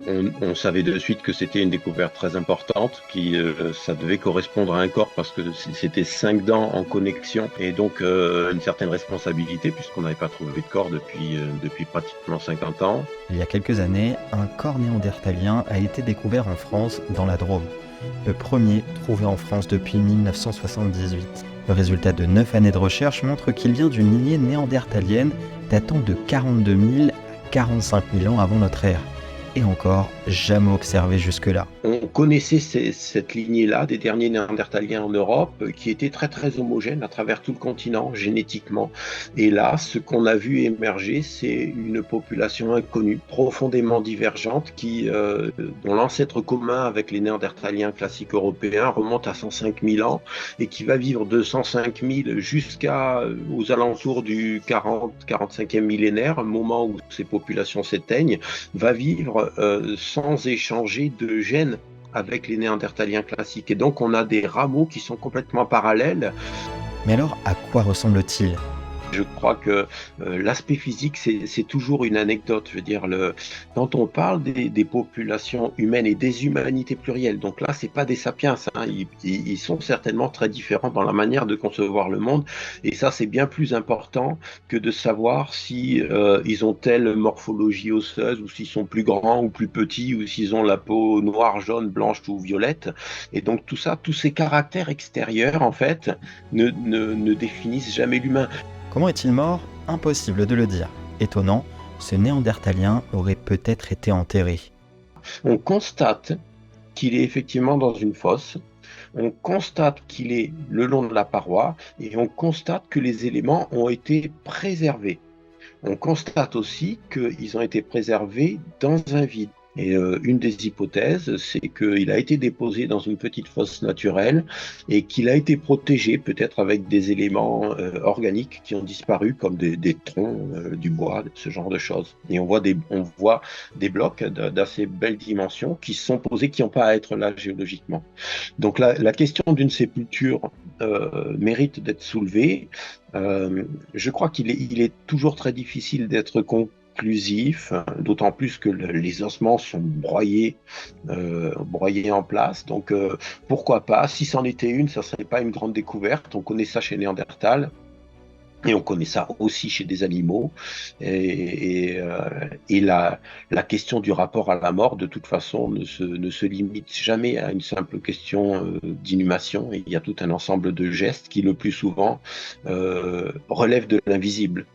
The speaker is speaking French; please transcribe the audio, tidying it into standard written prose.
On savait de suite que c'était une découverte très importante, ça devait correspondre à un corps parce que c'était 5 dents en connexion et donc une certaine responsabilité puisqu'on n'avait pas trouvé de corps depuis pratiquement 50 ans. Il y a quelques années, un corps néandertalien a été découvert en France, dans la Drôme. Le premier trouvé en France depuis 1978. Le résultat de 9 années de recherche montre qu'il vient d'une lignée néandertalienne datant de 42 000 à 45 000 ans avant notre ère. Et encore, jamais observé jusque-là. On connaissait cette lignée-là des derniers Néandertaliens en Europe qui était très très homogène à travers tout le continent génétiquement. Et là, ce qu'on a vu émerger, c'est une population inconnue, profondément divergente, dont l'ancêtre commun avec les Néandertaliens classiques européens remonte à 105 000 ans et qui va vivre de 105 000 jusqu'aux alentours du 40-45e millénaire, un moment où ces populations s'éteignent, va vivre sans échanger de gènes avec les Néandertaliens classiques. Et donc, on a des rameaux qui sont complètement parallèles. Mais alors, à quoi ressemble-t-il ? Je crois que l'aspect physique, c'est toujours une anecdote. Je veux dire, quand on parle des populations humaines et des humanités plurielles, donc là, c'est pas des sapiens, hein, ils sont certainement très différents dans la manière de concevoir le monde. Et ça, c'est bien plus important que de savoir si ils ont telle morphologie osseuse ou s'ils sont plus grands ou plus petits ou s'ils ont la peau noire, jaune, blanche ou violette. Et donc tout ça, tous ces caractères extérieurs, en fait, ne définissent jamais l'humain. Comment est-il mort ? Impossible de le dire. Étonnant, ce néandertalien aurait peut-être été enterré. On constate qu'il est effectivement dans une fosse, on constate qu'il est le long de la paroi et on constate que les éléments ont été préservés. On constate aussi qu'ils ont été préservés dans un vide. Et une des hypothèses, c'est qu'il a été déposé dans une petite fosse naturelle et qu'il a été protégé peut-être avec des éléments organiques qui ont disparu, comme des troncs, du bois, ce genre de choses. Et on voit des blocs d'assez belles dimensions qui sont posés, qui n'ont pas à être là géologiquement. Donc la question d'une sépulture mérite d'être soulevée. Je crois il est toujours très difficile d'être conclusif, d'autant plus que les ossements sont broyés en place. Donc pourquoi pas, si c'en était une, ça ne serait pas une grande découverte. On connaît ça chez Néandertal. Et on connaît ça aussi chez des animaux. Et la question du rapport à la mort, de toute façon, ne se limite jamais à une simple question d'inhumation. Il y a tout un ensemble de gestes qui, le plus souvent, relèvent de l'invisible.